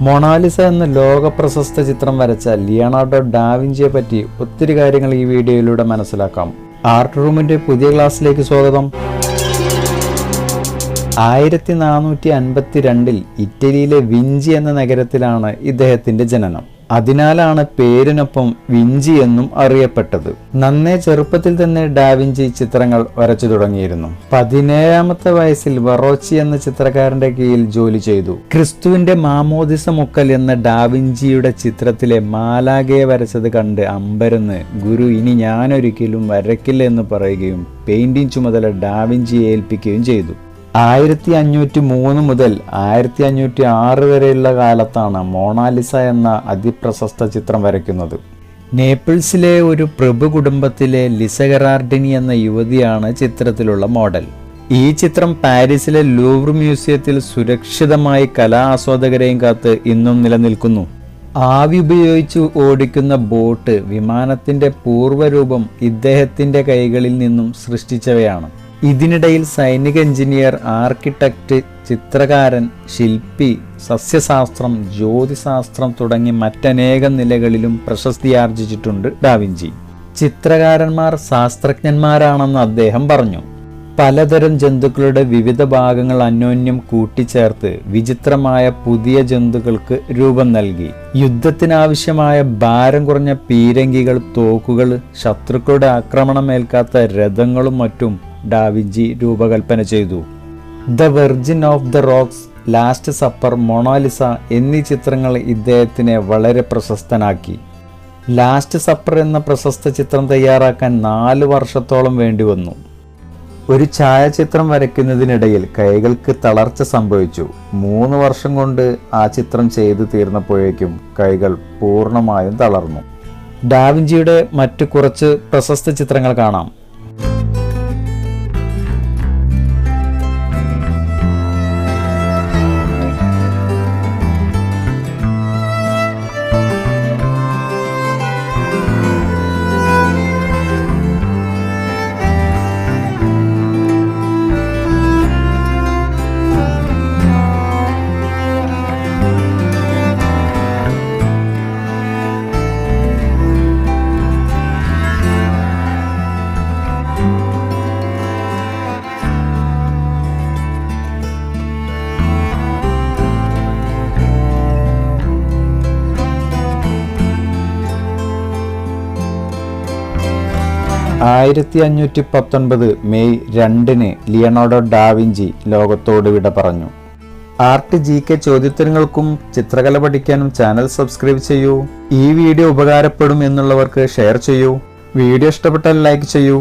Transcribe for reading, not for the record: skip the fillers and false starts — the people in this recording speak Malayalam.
മൊണാലിസ എന്ന ലോക പ്രശസ്ത ചിത്രം വരച്ച ലിയനാർഡോ ഡാവിഞ്ചിയെ പറ്റി ഒത്തിരി കാര്യങ്ങൾ ഈ വീഡിയോയിലൂടെ മനസ്സിലാക്കാം. ആർട്ട് റൂമിന്റെ പുതിയ ക്ലാസ്സിലേക്ക് സ്വാഗതം. 1452 ഇറ്റലിയിലെ വിഞ്ചി എന്ന നഗരത്തിലാണ് ഇദ്ദേഹത്തിന്റെ ജനനം. അതിനാലാണ് പേരിനൊപ്പം വിഞ്ചി എന്നും അറിയപ്പെട്ടത്. നന്നേ ചെറുപ്പത്തിൽ തന്നെ ഡാവിഞ്ചി ചിത്രങ്ങൾ വരച്ചു തുടങ്ങിയിരുന്നു. 17ാമത്തെ വയസ്സിൽ വറോച്ചി എന്ന ചിത്രകാരന്റെ കീഴിൽ ജോലി ചെയ്തു. ക്രിസ്തുവിന്റെ മാമോദിസ മുക്കൽ എന്ന ഡാവിഞ്ചിയുടെ ചിത്രത്തിലെ മാലാഖയെ വരച്ചത് കണ്ട് അമ്പരന്ന് ഗുരു ഇനി ഞാനൊരിക്കലും വരയ്ക്കില്ല എന്ന് പറയുകയും പെയിന്റിംഗ് ചുമതല ഡാവിഞ്ചിയെ ഏൽപ്പിക്കുകയും ചെയ്തു. 1503 മുതൽ 1506 വരെയുള്ള കാലത്താണ് മൊണാലിസ എന്ന അതിപ്രശസ്ത ചിത്രം വരയ്ക്കുന്നത്. നേപ്പിൾസിലെ ഒരു പ്രഭു കുടുംബത്തിലെ ലിസ ഗെറാർഡിനി എന്ന യുവതിയാണ് ചിത്രത്തിലുള്ള മോഡൽ. ഈ ചിത്രം പാരീസിലെ ലൂവർ മ്യൂസിയത്തിൽ സുരക്ഷിതമായി കലാ ആസ്വാദകരെയും കാത്ത് ഇന്നും നിലനിൽക്കുന്നു. ആവി ഉപയോഗിച്ച് ഓടിക്കുന്ന ബോട്ട് വിമാനത്തിന്റെ പൂർവ്വരൂപം ഇദ്ദേഹത്തിന്റെ കൈകളിൽ നിന്നും സൃഷ്ടിച്ചവയാണ്. ഇതിനിടയിൽ സൈനിക എഞ്ചിനീയർ, ആർക്കിടെക്റ്റ്, ചിത്രകാരൻ, ശില്പി, സസ്യശാസ്ത്രം, ജ്യോതിശാസ്ത്രം തുടങ്ങി മറ്റനേകം നിലകളിലും പ്രശസ്തിയാർജിച്ചിട്ടുണ്ട് ഡാവിഞ്ചി. ചിത്രകാരന്മാർ ശാസ്ത്രജ്ഞന്മാരാണെന്ന് അദ്ദേഹം പറഞ്ഞു. പലതരം ജന്തുക്കളുടെ വിവിധ ഭാഗങ്ങൾ അന്യോന്യം കൂട്ടിച്ചേർത്ത് വിചിത്രമായ പുതിയ ജന്തുക്കൾക്ക് രൂപം നൽകി. യുദ്ധത്തിനാവശ്യമായ ഭാരം കുറഞ്ഞ പീരങ്കികൾ, തോക്കുകൾ, ശത്രുക്കളുടെ ആക്രമണം ഏൽക്കാത്ത രഥങ്ങളും മറ്റും ഡാവിഞ്ചി രൂപകൽപ്പന ചെയ്തു. The virgin of the rocks, last supper, Mona Lisa എന്നീ ചിത്രങ്ങൾ ഇദ്ദേഹത്തിനെ വളരെ പ്രശസ്തനാക്കി. ലാസ്റ്റ് സപ്പർ എന്ന പ്രശസ്ത ചിത്രം തയ്യാറാക്കാൻ 4 വർഷത്തോളം വേണ്ടിവന്നു. ഒരു ഛായാചിത്രം വരയ്ക്കുന്നതിനിടയിൽ കൈകൾക്ക് തളർച്ച സംഭവിച്ചു. 3 വർഷം കൊണ്ട് ആ ചിത്രം ചെയ്തു തീർന്നപ്പോഴേക്കും കൈകൾ പൂർണ്ണമായും തളർന്നു. ഡാവിഞ്ചിയുടെ മറ്റു കുറച്ച് പ്രശസ്ത ചിത്രങ്ങൾ കാണാം. മെയ് 2 ലിയനാർഡോ ഡാവിഞ്ചി ലോകത്തോട് വിട പറഞ്ഞു. ആർട്ട് GK ചോദ്യോത്തരങ്ങൾക്കും ചിത്രകല പഠിക്കാനും ചാനൽ സബ്സ്ക്രൈബ് ചെയ്യൂ. ഈ വീഡിയോ ഉപകാരപ്പെടും എന്നുള്ളവർക്ക് ഷെയർ ചെയ്യൂ. വീഡിയോ ഇഷ്ടപ്പെട്ടാൽ ലൈക്ക് ചെയ്യൂ.